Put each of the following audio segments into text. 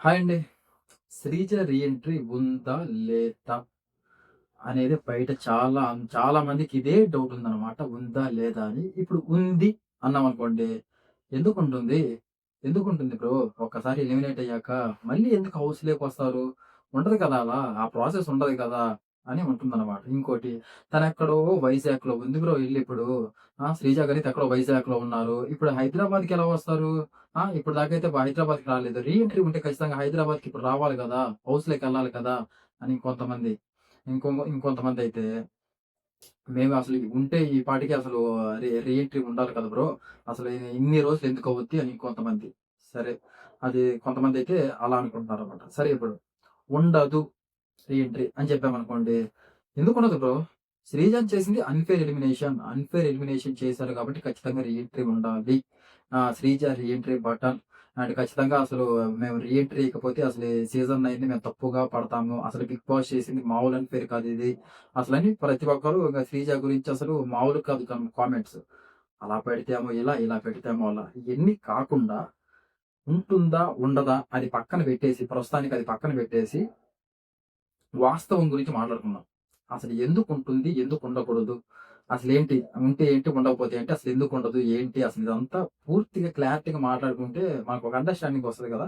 Hi అండి. Sreeja reentry ఉందా? లేదా? అనేది బయట చాలా మందికి ఇదే డౌట్ ఉందనమాట. ఉందా? లేదా? అని. ఇప్పుడు ఉంది అన్నామనుకోండి. ఎందుకుంటుంది? ఎందుకుంటుంది బ్రో? ఒక్కసారి ఎలిమినేట్ అయ్యాక మళ్ళీ ఎందుకు హౌస్‌లోకొస్తారు? ఉండదు కదా అలా. ఆ ప్రాసెస్ ఉండదు కదా! అని ఉంటుందనమాట. ఇంకోటి తనెక్కడో వైజాగ్‌లో ఉంది బ్రో ఇల్లిప్పుడు. శ్రీజ గారైతే ఎక్కడో వైజాగ్‌లో ఉన్నారు. ఇప్పుడు హైదరాబాద్‌కి ఎలా వస్తారు? ఇప్పటిదాకైతే హైదరాబాద్‌కి రాలేదు. రీఎంట్రీ ఉంటే ఖచ్చితంగా హైదరాబాద్‌కి ఇప్పుడు రావాలి గదా! హౌస్‌లోకెళ్ళాలి కదా! అని కొంతమంది. ఇంకొంతమందయితే మేము అసలు ఉంటే ఈ పాటికి అసలు రీఎంట్రీ ఉండాలి కదా బ్రో! అసలు ఇన్ని రోజులు ఎందుకు అవుద్ది అని ఇంకొంతమంది. సరే. అది కొంతమందయితే అలా అనుకుంటున్నారనమాట. సరే ఇప్పుడు ఉండదు రీఎంట్రీ అని చెప్పామనుకోండి. ఎందుకుండదు బ్రో? శ్రీజాన్ చేసింది అన్‌ఫెయిర్ ఎలిమినేషన్. అన్‌ఫెయిర్ ఎలిమినేషన్ చేశారు కాబట్టి ఖచ్చితంగా రీఎంట్రీ ఉండాలి. శ్రీజ రీఎంట్రీ బటన్ అండ్ ఖచ్చితంగా అసలు మేము రీఎంట్రీ ఇయకపోతే అసలు ఈ సీజన్ 9ని మేము తప్పుగా పడతాము. అసలు బిగ్ బాస్ చేసింది మామూలు అన్‌ఫెయిర్ కాదిది. అసలని ప్రతి ఒక్కరు ఇంగ శ్రీజ గురించి అసలు మామూలుగా కాదు కామెంట్స్. అలా పెడితేమో ఇలా, ఇలా పెడితేమో అలా. ఇయన్నీ కాకుండా ఉంటుందా? ఉండదా? అది పక్కన పెట్టేసి ప్రస్తుతానికి అది పక్కన పెట్టేసి వాస్తవం గురించి మాట్లాడుకుందాం. అసలు ఎందుకుంటుంది? ఎందుకుండకూడదు? అసలేంటి? ఉంటే ఏంటి? ఉండకపోతే ఏంటి? అసలెందుకుండదు? ఏంటి? అసలు ఇదంతా పూర్తిగా క్లారిటీగా మాట్లాడుకుంటే మనకొక అండర్‌స్టాండింగ్ వస్తది గదా!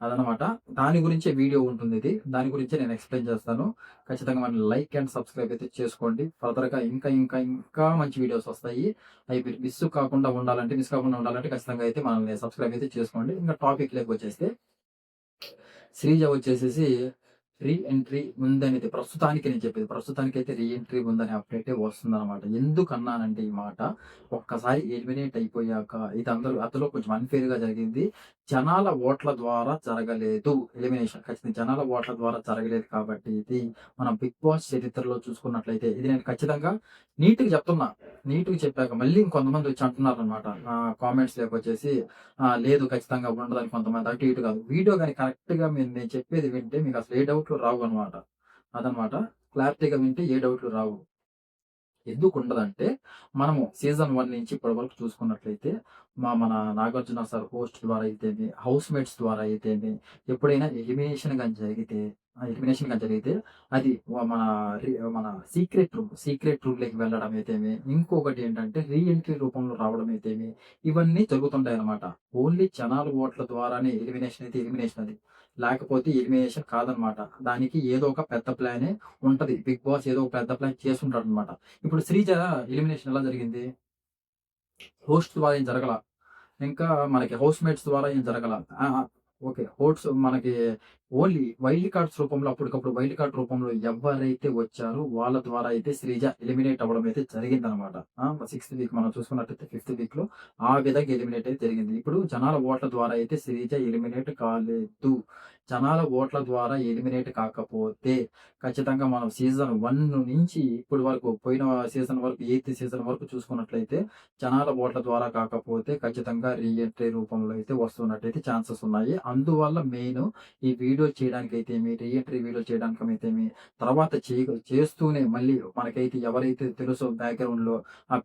అదనమాట. దాని గురించే వీడియో ఉంటుందిది. దాని గురించే నేను ఎక్స్‌ప్లెయిన్ చేస్తాను. ఖచ్చితంగా మన లైక్ అండ్ సబ్స్క్రైబ్ అయితే చేసుకోండి. ఫర్దర్‌గా ఇంకా మంచి వీడియోస్ వస్తాయి. అయి మీరు మిస్ కాకుండా ఉండాలంటే ఖచ్చితంగా అయితే మనల్ని సబ్స్క్రైబ్ అయితే చేసుకోండి. ఇంక టాపిక్‌లోకొచ్చేస్తే శ్రీజ వచ్చేసేసి రీ ఎంట్రీ ఉందనేది ప్రస్తుతానికి నేను చెప్పేది. ప్రస్తుతానికైతే రీ ఎంట్రీ ఉందనే అప్డేటే వస్తుందనమాట. ఎందుకన్నానంటే ఈ మాట, ఒక్కసారి ఎలిమినేట్ అయిపోయాక ఇది అందులో కొంచెం అన్‌ఫెయిర్‌గా జరిగింది. జనాల ఓట్ల ద్వారా జరగలేదు ఎలిమినేషన్. ఖచ్చితంగా జనాల ఓట్ల ద్వారా జరగలేదు కాబట్టి ఇది మనం 'బిగ్ బాస్' చరిత్రలో చూసుకున్నట్లయితే ఇది నేను ఖచ్చితంగా నీట్‌గా చెప్తున్నా. నీట్‌గా చెప్పాక మళ్ళీ ఇంకొంతమంది వచ్చి అంటున్నారనమాట. కామెంట్స్‌లోకొచ్చేసి లేదు ఖచ్చితంగా ఉండదని కొంతమంది అటు ఇటు కాదు. వీడియో గాని కరెక్ట్‌గా నేను చెప్పేది వింటే మీకసలు ఏ డౌట్‌లు రావనమాట. అదనమాట. క్లారిటీగా వింటే ఏ డౌట్‌లు రావు. ఎందుకుండదంటే, మనము సీజన్ 1 నుంచి ఇప్పటి వరకు చూసుకున్నట్లయితే, మన నాగార్జున సార్ హోస్ట్ ద్వారా అయితేమి, హౌస్ మేట్స్ ద్వారా అయితేమి, ఎప్పుడైనా ఎలిమినేషన్ గాని జరిగితే, అది మన సీక్రెట్ రూమ్‌లోకి వెళ్ళడం అయితేమి, ఇంకొకటి ఏంటంటే రీ ఎంట్రీ రూపంలో రావడం అయితేమి, ఇవన్నీ జరుగుతుంటాయనమాట. ఓన్లీ జనాల ఓట్ల ద్వారానే ఎలిమినేషన్ అది. లేకపోతే ఎలిమినేషన్ కాదనమాట. దానికి ఏదో ఒక పెద్ద ప్లానే ఉంటది. బిగ్ బాస్ ఏదో ఒక పెద్ద ప్లాన్ చేసుంటాడనమాట. ఇప్పుడు 'శ్రీజ' ఎలిమినేషన్ ఎలా జరిగింది? హోస్ట్ ద్వారా ఏం జరగల. ఇంకా మనకి హౌస్ మేట్స్ ద్వారా ఏం జరగల. ఓకే. ఓట్స్ మనకి ఓన్లీ వైల్డ్ కార్డ్స్ రూపంలో అప్పటికప్పుడు వైల్డ్ కార్డ్ రూపంలో ఎవ్వరైతే వచ్చారో వాళ్ళ ద్వారా అయితే శ్రీజ ఎలిమినేట్ అవ్వడం అయితే జరిగిందనమాట. సిక్స్త్ వీక్ మనం చూసుకున్నట్టయితే ఫిఫ్త్ వీక్‌లో ఆ విధంగా ఎలిమినేట్ అయితే జరిగింది. ఇప్పుడు జనాల ఓట్ల ద్వారా అయితే శ్రీజ ఎలిమినేట్ కాలేదు. జనాల ఓట్ల ద్వారా ఎలిమినేట్ కాకపోతే ఖచ్చితంగా మనం సీజన్ 1 నుంచి ఇప్పటి వరకు పోయిన సీజన్ వరకు ఎయిత్ సీజన్ వరకు చూసుకున్నట్లయితే జనాల ఓట్ల ద్వారా కాకపోతే ఖచ్చితంగా రీ ఎంట్రీ రూపంలో అయితే వస్తున్నట్టయితే ఛాన్సెస్ ఉన్నాయి. అందువల్ల మెయిను ఈ వీడియో చేయడానికైతేమి, రీ ఎంట్రీ వీడియో చేయడానికైతేమి, తర్వాత చేస్తూనే మళ్ళీ మనకైతే ఎవరైతే తెలుసో బ్యాక్‌గ్రౌండ్‌లో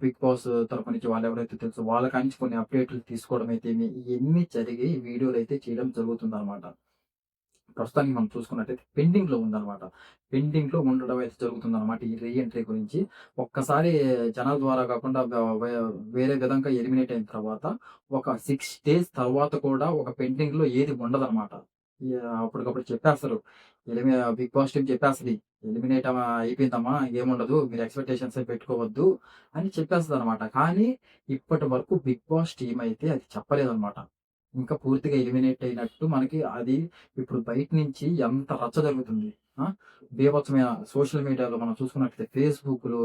బిగ్ బాస్ తరపు నుంచి వాళ్ళెవరైతే తెలుసో వాళ్ళ కానించి కొన్ని అప్డేట్‌లు తీసుకోవడం అయితేమి, ఇయన్నీ జరిగి వీడియోలైతే చేయడం జరుగుతుందనమాట. ప్రస్తుతానికి మనం చూసుకున్నట్టయితే పెండింగ్‌లో ఉందనమాట. పెండింగ్‌లో ఉండడం అయితే జరుగుతుందనమాట. ఈ రీ ఎంట్రీ గురించి. ఒక్కసారి జనాల ద్వారా కాకుండా వేరే విధంగా ఎలిమినేట్ అయిన తర్వాత ఒక 6 డేస్ తర్వాత కూడా ఒక పెండింగ్‌లో ఏది ఉండదనమాట. అప్పటికప్పుడు చెప్పేస్తారు. బిగ్ బాస్ టీమ్ చెప్పేస్తది. ఎలిమినేట్ అయిపోయిందమ్మా ఇంకేముండదు. మీరు ఎక్స్‌పెక్టేషన్స్ ఏం పెట్టుకోవద్దు అని చెప్పేస్తదనమాట. కానీ ఇప్పటి వరకు బిగ్ బాస్ టీమ్ అయితే అది చెప్పలేదనమాట. ఇంకా పూర్తిగా ఎలిమినేట్ అయినట్టు మనకి అది ఇప్పుడు బయట నుంచి ఎంత రచ్చ జరుగుతుంది. ఆ! బీభత్సమైన సోషల్ మీడియాలో మనం చూసుకున్నట్లయితే ఫేస్‌బుక్‌లో,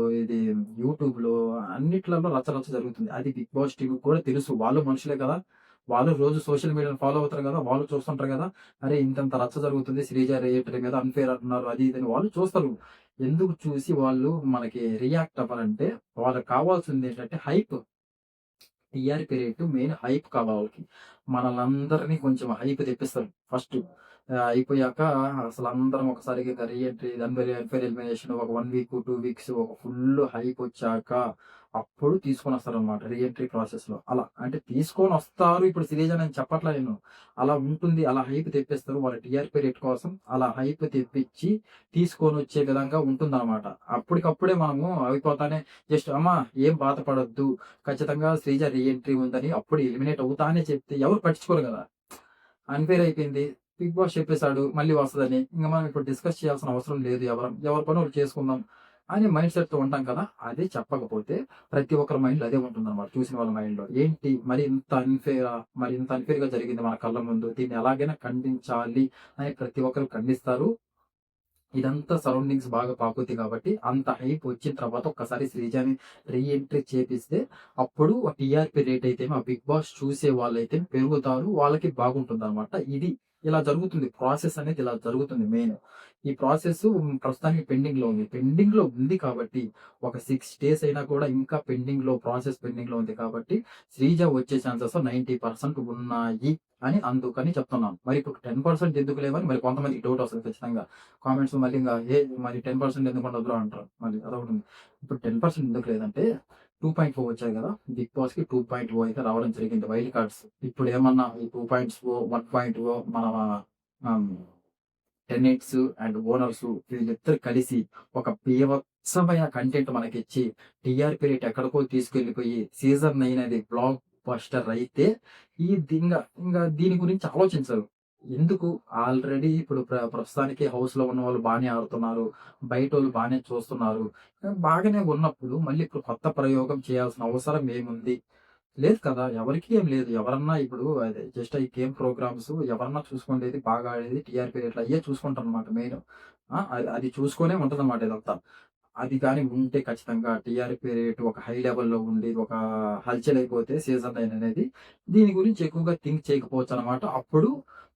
యూట్యూబ్‌లో అన్నిట్లలో రచ్చ రచ్చ జరుగుతుంది. అది బిగ్ బాస్ టీమ్‌కి కూడా తెలుసు. వాళ్ళు మనుషులే కదా! వాళ్ళు రోజు సోషల్ మీడియాని ఫాలో అవుతారు గదా! వాళ్ళు చూస్తుంటారు గదా! అరే! ఇంతింత రచ్చ జరుగుతుంది. శ్రీజ రియేటర్ మీద అన్‌ఫెయిర్ అంటున్నారు. అది ఇది అని వాళ్ళు చూస్తారు. ఎందుకు చూసి వాళ్ళు మనకి రియాక్ట్ అవ్వాలంటే వాళ్ళకి కావాల్సిందేంటంటే hype. TRP rate main hype కావాలి వాళ్ళకి. మనలందరినీ కొంచెం హైప్ తెప్పిస్తారు ఫస్ట్. అయిపోయాక అసలందరం ఒకసారిగా ఇక రీ ఎంట్రీ, అన్‌ఫెయిర్ ఎలిమినేషన్ ఒక 1 వీక్, 2 వీక్స్ ఒక ఫుల్ హైపొచ్చాక అప్పుడు తీసుకొనొస్తారనమాట రీ ఎంట్రీ ప్రాసెస్‌లో. అలా అంటే తీసుకొనొస్తారు. ఇప్పుడు సిరీస్ అని చెప్పట్లా నేను. అలా ఉంటుంది. అలా హైప్ తెప్పిస్తారు. వాళ్ళ టీఆర్‌పీ రేట్ కోసం అలా హైప్ తెప్పించి తీసుకొనొచ్చే విధంగా ఉంటుందనమాట. అప్పటికప్పుడే మనము అయిపోతానే జస్ట్ అమ్మా ఏం బాధపడొద్దు. ఖచ్చితంగా శ్రీజ రీ ఎంట్రీ ఉందని అప్పుడు ఎలిమినేట్ అవుతా అనే చెప్తే ఎవరు పట్టించుకోరు గదా! అన్‌ఫెయిర్ అయిపోయింది. బిగ్ బాస్ చెప్పేసాడు మళ్ళీ వస్తదని. ఇంక మనం ఇప్పుడు డిస్కస్ చేయాల్సిన అవసరం లేదు. ఎవరి పని వాళ్ళు చేసుకుందాం అని మైండ్ సెట్‌తో ఉంటాం కదా! అదే చెప్పకపోతే ప్రతి ఒక్కరి మైండ్‌లో అదే ఉంటుందన్నమాట. చూసిన వాళ్ళ మైండ్‌లో. ఏంటి మరి ఇంత అన్‌ఫెయిరా? మరి ఇంత అన్‌ఫెయిర్‌గా జరిగింది మన కళ్ళ ముందు. దీన్ని ఎలాగైనా ఖండించాలి అని ప్రతి ఒక్కరు ఖండిస్తారు. ఇదంతా సరౌండింగ్స్ బాగా పాకుద్ది కాబట్టి, అంత హైప్ వచ్చిన తర్వాత ఒక్కసారి శ్రీజని రీ ఎంట్రీ చేపిస్తే, అప్పుడు టీఆర్‌పీ రేట్ అయితేమో ఆ బిగ్ బాస్ చూసే వాళ్ళైతే పెరుగుతారు. వాళ్ళకి బాగుంటుందనమాట. ఇది ఇలా జరుగుతుంది. ప్రాసెస్ అనేది ఇలా జరుగుతుంది మెయిన్. ఈ ప్రాసెస్ ప్రస్తుతానికి పెండింగ్‌లో ఉంది. పెండింగ్‌లో ఉంది కాబట్టి, ఒక 6 డేస్ అయినా కూడా ఇంకా ప్రాసెస్ పెండింగ్‌లో ఉంది కాబట్టి, శ్రీజ వచ్చే ఛాన్సెస్ 90% ఉన్నాయి అని అందుకని చెప్తున్నాను. మరి ఇప్పుడు 10% ఎందుకు లేవని మరి కొంతమందికి డౌట్ వస్తది ఖచ్చితంగా. కామెంట్స్ మళ్ళీ ఇంగ మరి 10% ఎందుకు ఉండదురా అంటారు. మళ్ళీ అదొకటుంది. ఇప్పుడు 10% ఎందుకు లేదంటే 2.4 వచ్చాయి గదా! బిగ్ బాస్‌కి 2.0 అయితే రావడం జరిగింది వైల్డ్ కార్డ్స్. ఇప్పుడేమన్నా ఈ 2.0, 1.0 మన ఆహ్, టెనెంట్స్ అండ్ ఓనర్స్ వీళ్ళిద్దరు కలిసి ఒక బీభత్సమైన కంటెంట్ మనకిచ్చి టీఆర్‌పీ రేట్ ఎక్కడికో తీసుకెళ్ళిపోయి సీజన్ 9 అది బ్లాక్ బస్టర్ అయితే ఈ ఇంగ దీని గురించి ఆలోచించరు. ఎందుకు ఆల్రెడీ ఇప్పుడు ప్రస్తుతానికి హౌస్‌లో ఉన్నవాళ్ళు బానే ఆడుతున్నారు. బయటోళ్ళు బానే చూస్తున్నారు. బాగానే ఉన్నప్పుడు మళ్ళీ ఇప్పుడు కొత్త ప్రయోగం చేయాల్సిన అవసరం ఏముంది? లేదు కదా! ఎవరికీ ఏం లేదు. ఎవరన్నా ఇప్పుడు అదే జస్ట్ ఈ గేమ్ ప్రోగ్రామ్స్ ఎవరన్నా చూసుకుండేది బాగా ఆడేది టీఆర్‌పీ రేట్లు అయ్యే చూసుకుంటారనమాట మెయిన్. అది చూసుకొనే ఉంటదనమాట ఇదంతా. అది గాని ఉంటే ఖచ్చితంగా టీఆర్‌పీ రేట్ ఒక హై లెవెల్‌లో ఉండి ఒక హల్చలైపోతే సీజన్ 9 అనేది దీని గురించి ఎక్కువగా థింక్ చేయకపోవచ్చనమాట. అప్పుడు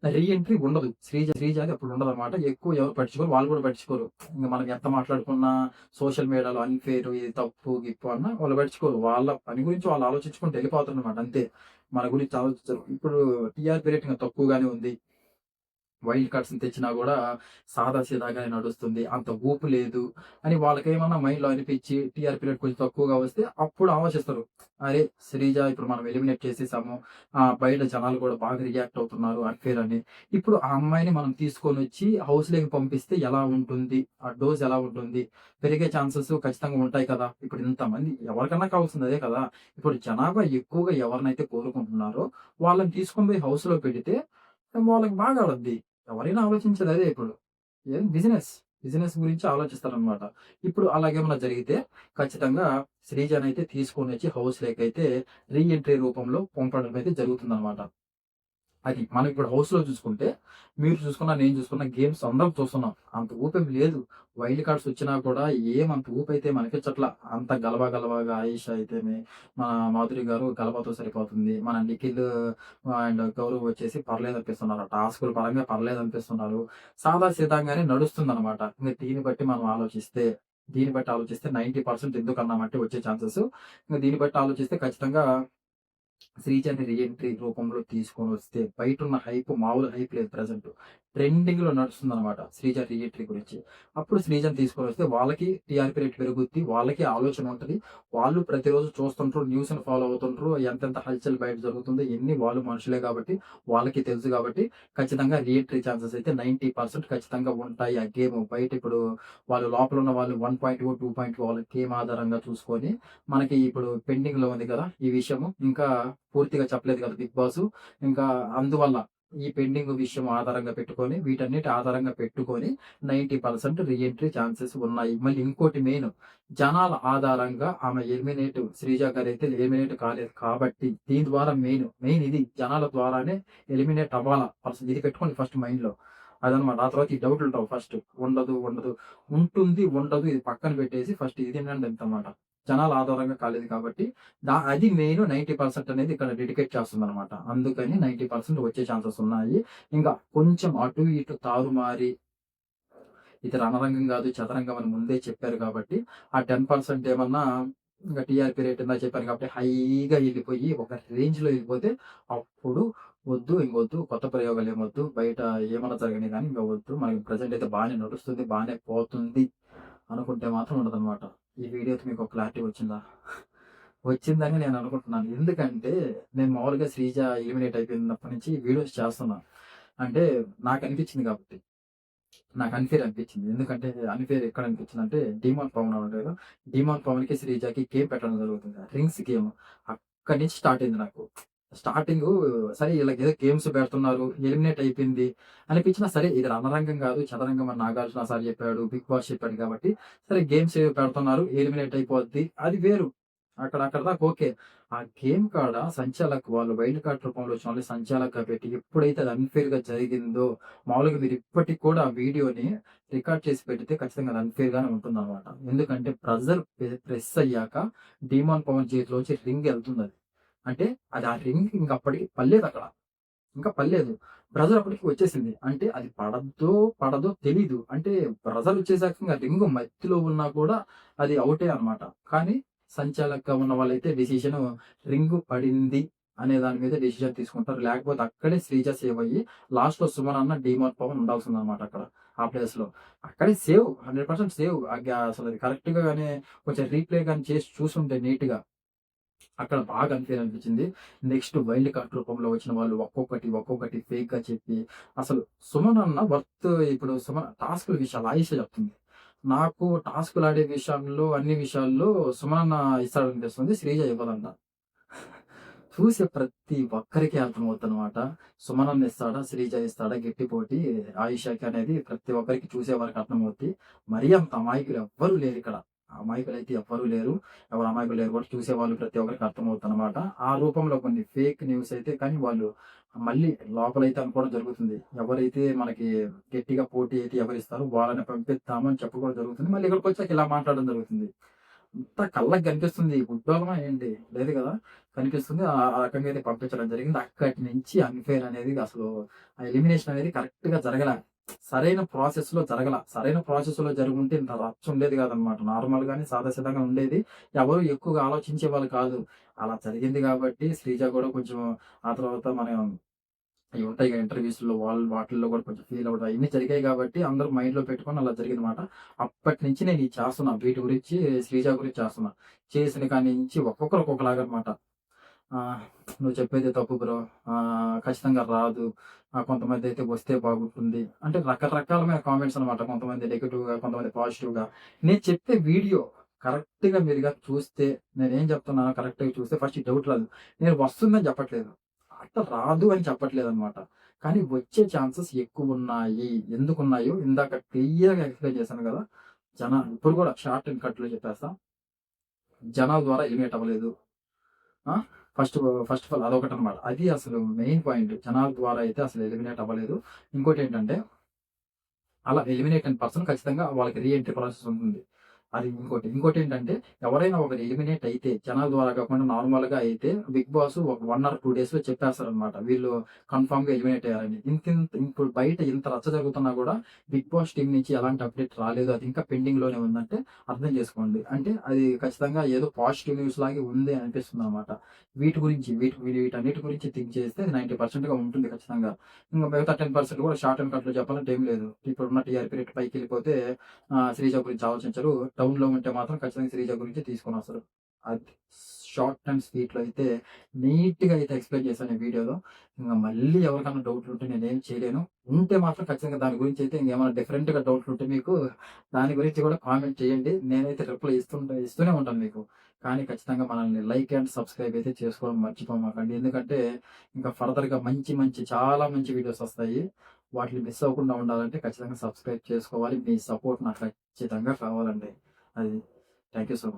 రీ ఎంట్రీ ఉండదు. శ్రీజాది అప్పుడు ఉండదనమాట. ఎక్కువ ఎవరు పట్టించుకోరు. వాళ్ళు కూడా పట్టించుకోరు. ఇంక మనం ఎంత మాట్లాడుకున్నా సోషల్ మీడియాలో అన్‌ఫెయిర్ ఇది తప్పు, గిప్పు అన్నా వాళ్ళు పట్టించుకోరు. వాళ్ళ పని గురించి వాళ్ళు ఆలోచించుకుంటూ వెళ్ళిపోతారనమాట అంతే. మన గురించి ఆలోచించరు. ఇప్పుడు టీఆర్‌పీ రేట్ ఇంక తక్కువగానే ఉంది. వైల్డ్ కార్డ్స్‌ని తెచ్చినా గూడా సాదా సీదాగానే నడుస్తుంది. అంత ఊపు లేదు అని వాళ్ళకేమన్నా మైండ్‌లో అనిపిచ్చి టీఆర్‌పీ రేట్ కొంచెం తక్కువగా వస్తే అప్పుడు ఆలోచిస్తారు. అరే! శ్రీజ ఇప్పుడు మనం ఎలిమినేట్ చేసేసాము. బయట జనాలు కూడా బాగా రియాక్ట్ అవుతున్నారు అన్‌ఫెయిర్ అని. ఇప్పుడు ఆ అమ్మాయిని మనం తీసుకొనొచ్చి హౌస్‌లోకి పంపిస్తే ఎలా ఉంటుంది? ఆ డోస్ ఎలా ఉంటుంది? పెరిగే ఛాన్సెస్ ఖచ్చితంగా ఉంటాయి కదా! ఇప్పుడు ఇంతమంది ఎవరికన్నా కావాల్సింది అదే కదా! ఇప్పుడు జనాభా ఎక్కువగా ఎవరినైతే కోరుకుంటున్నారో వాళ్ళని తీసుకొని పోయి హౌస్‌లో పెడితే వాళ్ళకి బాగా ఆడద్ది. ఎవరైనా ఆలోచించేది అదే ఇప్పుడు. ఏం బిజినెస్. బిజినెస్ గురించి ఆలోచిస్తారనమాట. ఇప్పుడు అలాగేమన్నా జరిగితే ఖచ్చితంగా శ్రీజనయితే తీసుకొనొచ్చి హౌస్‌లోకైతే రీ ఎంట్రీ రూపంలో పంపడం అయితే జరుగుతుందనమాట. అది. మనం ఇప్పుడు హౌస్‌లో చూసుకుంటే, మీరు చూసుకున్నా, నేను చూసుకున్నా గేమ్స్ అందరం చూస్తున్నాం. అంత ఊపేం లేదు. వైల్డ్ కార్డ్స్ వచ్చినా కూడా ఏమంత ఊపైతే అనిపించట్లా. అంత గలబా గలబాగా ఆయేషా అయితేనే, మన మాధురి గారు గలబాతో సరిపోతుంది. మన నిఖిల్ అండ్ గౌరవ్ వచ్చేసి పర్లేదనిపిస్తున్నారు. టాస్కుల పరంగా పర్లేదనిపిస్తున్నారు. సాదా సీదాంగానే నడుస్తుందనమాట. ఇంక దీన్ని బట్టి ఆలోచిస్తే 90% ఎందుకన్నామంటే వచ్చే ఛాన్సెస్. ఇంక దీన్ని బట్టి ఆలోచిస్తే ఖచ్చితంగా శ్రీజని రీ ఎంట్రీ రూపంలో తీసుకొనొస్తే బయటున్న హైప్ మామూలు హైప్ లేదు ప్రెజెంట్. ట్రెండింగ్‌లో నడుస్తుందనమాట శ్రీజ రీ ఎంట్రీ గురించి. అప్పుడు శ్రీజని తీసుకొనొస్తే వాళ్ళకి టీఆర్‌పీ రేట్ పెరుగుద్ది. వాళ్ళకి ఆలోచన ఉంటది. వాళ్ళు ప్రతిరోజు చూస్తుంటరు. న్యూస్‌ని ఫాలో అవుతుంటరు. ఎంతెంత హల్చల్ బయట జరుగుతుందో ఇయన్నీ వాళ్ళు మనుషులే కాబట్టి వాళ్ళకి తెలుసు కాబట్టి ఖచ్చితంగా రీ ఎంట్రీ ఛాన్సెస్ అయితే 90% ఖచ్చితంగా ఉంటాయి. ఆ గేమ్ బయట ఇప్పుడు వాళ్ళు లోపలున్న వాళ్ళు 1.0, 2.0 వాళ్ళ గేమ్ ఆధారంగా చూసుకొని మనకి ఇప్పుడు పెండింగ్‌లో ఉంది కదా! ఈ విషయము. ఇంకా పూర్తిగా చెప్పలేదు కదా బిగ్ బాసు. ఇంకా అందువల్ల ఈ పెండింగ్ విషయం ఆధారంగా పెట్టుకొని, వీటన్నిటి ఆధారంగా పెట్టుకొని 90% రీ ఎంట్రీ ఛాన్సెస్ ఉన్నాయి. మళ్ళీ ఇంకోటి మెయిన్ జనాల ఆధారంగా ఆమె శ్రీజ గారైతే ఎలిమినేట్ కాలేదు కాబట్టి, దీని ద్వారా మెయిన్ ఇది జనాల ద్వారానే ఎలిమినేట్ అవ్వాలా. ఫస్ట్ ఇది పెట్టుకోండి ఫస్ట్ మైండ్‌లో. అదనమాట. ఆ తర్వాత ఈ డౌట్లుంటావు ఫస్ట్. ఉండదు. ఉంటుంది, ఉండదు ఇది పక్కన పెట్టేసి ఫస్ట్ ఇది వినండి అంతమాట. జనాల ఆధారంగా కాలేదు కాబట్టి అది మెయిన్ 90% అనేది ఇక్కడ డెడికేట్ చేస్తుందనమాట. అందుకని 90% వచ్చే ఛాన్సెస్ ఉన్నాయి. ఇంకా కొంచెం అటు ఇటు తారుమారి ఇది రణరంగం గాదు, చదరంగం అని ముందే చెప్పారు కాబట్టి, ఆ 10% ఏమన్నా ఇంక టీఆర్‌పీ రేట్ ఇందాక చెప్పాను కాబట్టి హైగా ఎళ్ళిపోయి ఒక రేంజ్‌లో ఎళ్ళిపోతే అప్పుడు వద్దు, ఇంకొద్దు, కొత్త ప్రయోగాలు ఏమొద్దు, బయట ఏమన్నా జరగనియి గానీ ఇంక వద్దు. మనకి ప్రెజెంట్ అయితే బానే నడుస్తుంది, బానే పోతుంది అనుకుంటే మాత్రం ఉండదనమాట. ఈ వీడియోతో మీకు ఒక క్లారిటీ వచ్చిందా? వచ్చిందని నేను అనుకుంటున్నాను. ఎందుకంటే నేను మామూలుగా శ్రీజ ఎలిమినేట్ అయిపోయినప్పటి నుంచి వీడియోస్ చేస్తున్నా. అంటే నాకనిపించింది కాబట్టి. నాకు అన్‌ఫెయిర్ అనిపించింది. ఎందుకంటే అన్‌ఫెయిర్ ఎక్కడ అనిపించిందంటే 'డీమాన్ పవన్' ఉన్నాడు కదా! 'డీమాన్ పవన్‌కి, శ్రీజాకి గేమ్ పెట్టడం జరుగుతుంది. Rings game. అక్కడి నుంచి స్టార్ట్ అయింది నాకు. స్టార్టింగు సరే ఈళ్ళకేదో గేమ్స్ పెడుతున్నారు. ఎలిమినేట్ అయిపోయింది అనిపించినా సరే ఇది రణరంగం కాదు, చదరంగం అని 'నాగార్జున సార్' చెప్పాడు. 'బిగ్ బాస్' చెప్పాడు కాబట్టి సరే గేమ్స్ ఏవో పెడుతున్నారు. ఎలిమినేట్ అయిపోద్ది. అది వేరు. అక్కడి దాకా ఓకే. ఆ గేమ్ కాడ సంచాలక్ వాళ్ళు వైల్డ్ కార్డ్ రూపంలో వచ్చిన వాళ్ళని సంచాలక్‌గా పెట్టి ఎప్పుడైతే అది అన్‌ఫెయిర్‌గా జరిగిందో మామూలుగా మీరు ఇప్పటికి కూడా ఆ వీడియోని రికార్డ్ చేసి పెడితే ఖచ్చితంగా అది అన్‌ఫెయిర్ గానే ఉంటుందనమాట. ఎందుకంటే ప్రెషర్ ప్రెస్ అయ్యాక 'డీమాన్ పవన్' చేతిలోంచి రింగ్ ఎళ్తుందది. అంటే అది ఆ రింగ్ ఇంక అప్పటికి పడలేదక్కడ. ఇంకా పడలేదు. ప్రెషర్ అప్పటికి వచ్చేసింది. అంటే అది పడద్దో, పడదో తెలీదు. అంటే ప్రెషర్ వచ్చేసాక ఇంగ రింగ్ మధ్యలో ఉన్నా కూడా అది ఔటే అనమాట. కానీ సంచాలకుగా ఉన్న వాళ్ళైతే డెసిషను రింగ్ పడింది అనే దాని మీద డెసిషన్ తీసుకుంటారు. లేకపోతే అక్కడే శ్రీజ సేవ్ అయ్యి లాస్ట్‌లో సుమన్ అన్న, డీమార్ట్ పవన్ ఉండాల్సిందనమాట అక్కడ. ఆ ప్లేస్‌లో. అక్కడే సేవ్ 100% సేవ్. అసలది కరెక్ట్‌గా గాని కొంచెం రీప్లే గాని చేసి చూసుంటే నీట్‌గా అక్కడ బాగా అన్‌ఫెయిర్ అనిపించింది. నెక్స్ట్ వైల్డ్ కార్డ్ రూపంలో వచ్చిన వాళ్ళు ఒక్కొక్కటి ఫేక్‌గా చెప్పి అసలు సుమన్ అన్న ఇప్పుడు సుమన్ టాస్క్‌ల విషయాలు ఆయిషా చెప్తుంది. నాకు టాస్క్‌లు ఆడే విషయంలో అన్ని విషయాల్లో సుమన్ అన్న ఇస్తాడనిపిస్తుంది. శ్రీజ ఇవ్వదంట. చూసే ప్రతి ఒక్కరికి అర్థమవుద్దనమాట. సుమన్ అన్న ఇస్తాడా? శ్రీజ ఇస్తాడా? గట్టి పోటీ ఆయిషాకి అనేది ప్రతి ఒక్కరికి చూసే వారికి అర్థమవుద్ది. మరీ అంత అమాయకులు ఎవ్వరు లేరిక్కడ. అమాయకులైతే ఎవ్వరు లేరు. ఎవరు అమాయకులు లేరు కూడా చూసేవాళ్ళు ప్రతి ఒక్కరికి అర్థమవుద్దనమాట. ఆ రూపంలో కొన్ని ఫేక్ న్యూస్ అయితే కానీ వాళ్ళు మళ్ళీ లోపలైతే అనుకోవడం జరుగుతుంది. ఎవరైతే మనకి గట్టిగా పోటీ అయితే ఎవరిస్తారో వాళ్ళని పంపిద్దామని చెప్పడం జరుగుతుంది. మళ్ళీ ఇక్కడికొచ్చాక ఇలా మాట్లాడడం జరుగుతుంది. అంతా కళ్ళకి కనిపిస్తుంది. గుడ్డోలమా ఏంటి? లేదు గదా! కనిపిస్తుంది. ఆ రకంగా అయితే పంపించడం జరిగింది. అక్కడి నుంచి అన్‌ఫెయిర్ అనేది అసలు ఆ ఎలిమినేషన్ అనేది కరెక్ట్‌గా జరగల. సరైన ప్రాసెస్‌లో జరగల. సరైన ప్రాసెస్‌లో జరుగుంటే ఇంత రచ్చ ఉండేది కాదనమాట. నార్మల్‌గానే సాదాసీదాగా ఉండేది. ఎవరు ఎక్కువగా ఆలోచించేవాళ్ళు కాదు. అలా జరిగింది గాబట్టి శ్రీజ గూడా కొంచెం ఆ తర్వాత మనం అయి ఉంటాయి కదా! ఇంటర్‌వ్యూస్‌లో వాటిల్లో కూడా కొంచెం ఫీల్ అవ్వడం అయన్నీ జరిగాయి కాబట్టి అందరూ మైండ్‌లో పెట్టుకొని అలా జరిగిందన్నమాట. అప్పటినుంచి నేను ఇది చేస్తున్నా. వీటి గురించి శ్రీజ గురించి చేస్తున్నా. చేసిన కాడి నుంచి ఒక్కొక్కరు ఒక్కొక్కలాగనమాట. ఆహ్, "నువ్వు చెప్పేది తప్పు బ్రో. ఖచ్చితంగా రాదు. కొంతమందైతే వస్తే బాగుంటుంది." అంటే రకరకాలమైన కామెంట్స్ అనమాట. కొంతమంది నెగెటివ్‌గా, కొంతమంది పాజిటివ్‌గా. నేను చెప్పే వీడియో కరెక్ట్‌గా మీరు గాని చూస్తే నేనేం చెప్తున్నానో కరెక్ట్‌గా చూస్తే ఫస్ట్ ఈ డౌట్ రాదు. నేను వస్తుందని చెప్పట్లేదు. అట్ట రాదు అని చెప్పట్లేదనమాట. కానీ వచ్చే ఛాన్సెస్ ఎక్కువున్నాయి. ఎందుకున్నాయో ఇందాక క్లియర్‌గా ఎక్స్‌ప్లెయిన్ చేశాను గదా! ఇప్పుడు గూడా షార్ట్ అండ్ కట్‌లో చెప్పేస్తా. జనాల ద్వారా ఎలిమినేట్ అవ్వలేదు. ఆ! ఫస్ట్ ఫస్ట్ ఆఫ్ ఆల్ అదొకటనమాట. అది అసలు మెయిన్ పాయింట్. జనాల ద్వారా అయితే అసలు ఎలిమినేట్ అవ్వలేదు. ఇంకోటేంటంటే అలా ఎలిమినేట్ అయిన పర్సన్ ఖచ్చితంగా వాళ్ళకి రీ ఎంట్రీ ప్రాసెస్ ఉంటుంది. అది ఇంకోటి. ఇంకోటేంటంటే ఎవరైనా ఒకరు ఎలిమినేట్ అయితే జనాల ద్వారా కాకుండా నార్మల్‌గా అయితే బిగ్ బాస్ ఒక 1 ఆర్ 2 డేస్‌లో చెప్పేస్తారనమాట. వీళ్ళు కన్ఫర్మ్‌గా ఎలిమినేట్ అయ్యారని. ఇప్పుడు బయట ఇంత రచ్చ జరుగుతున్నా గూడా బిగ్ బాస్ టీమ్ నుంచి ఎలాంటి అప్డేట్ రాలేదు. అది ఇంకా పెండింగ్‌లోనే ఉందంటే అర్థం చేసుకోండి. అంటే అది ఖచ్చితంగా ఏదో పాజిటివ్ న్యూస్ లాగే ఉంది అనిపిస్తుందనమాట. వీటన్నిటి గురించి థింక్ చేస్తే 90%గా ఉంటుంది ఖచ్చితంగా. ఇంక మిగతా 10% కూడా షార్ట్ అండ్ కట్‌లో చెప్పాలంటే ఏం లేదు. ఇప్పుడున్న టీఆర్పీ రేట్ పైకెళ్ళిపోతే శ్రీజ గురించి ఆలోచించరు. డౌన్‌లో ఉంటే మాత్రం ఖచ్చితంగా శ్రీజ గురించే తీసుకొనొస్తారు. అది షార్ట్ అండ్ స్వీట్‌లో అయితే నీట్‌గా అయితే ఎక్స్‌ప్లెయిన్ చేశాను ఈ వీడియోలో. ఇంగ మళ్ళీ ఎవరికన్నా డౌట్‌లుంటే నేనేం చేయలేను. ఉంటే మాత్రం ఖచ్చితంగా దాని గురించి అయితే ఇంకేమైనా డిఫరెంట్‌గా డౌట్‌లుంటే మీకు దాని గురించి కూడా కామెంట్ చేయండి. నేనైతే రిప్లై ఇస్తూనే ఉంటాను మీకు. కానీ ఖచ్చితంగా మనల్ని లైక్ అండ్ సబ్స్క్రైబ్ అయితే చేసుకోవడం మర్చిపోమాకండి. ఎందుకంటే ఇంకా ఫర్దర్‌గా చాలా మంచి వీడియోస్ వస్తాయి. వాటిని మిస్ అవ్వకుండా ఉండాలంటే ఖచ్చితంగా సబ్స్క్రైబ్ చేసుకోవాలి. మీ సపోర్ట్ నాకు ఖచ్చితంగా కావాలండి. అది. Thank you so much.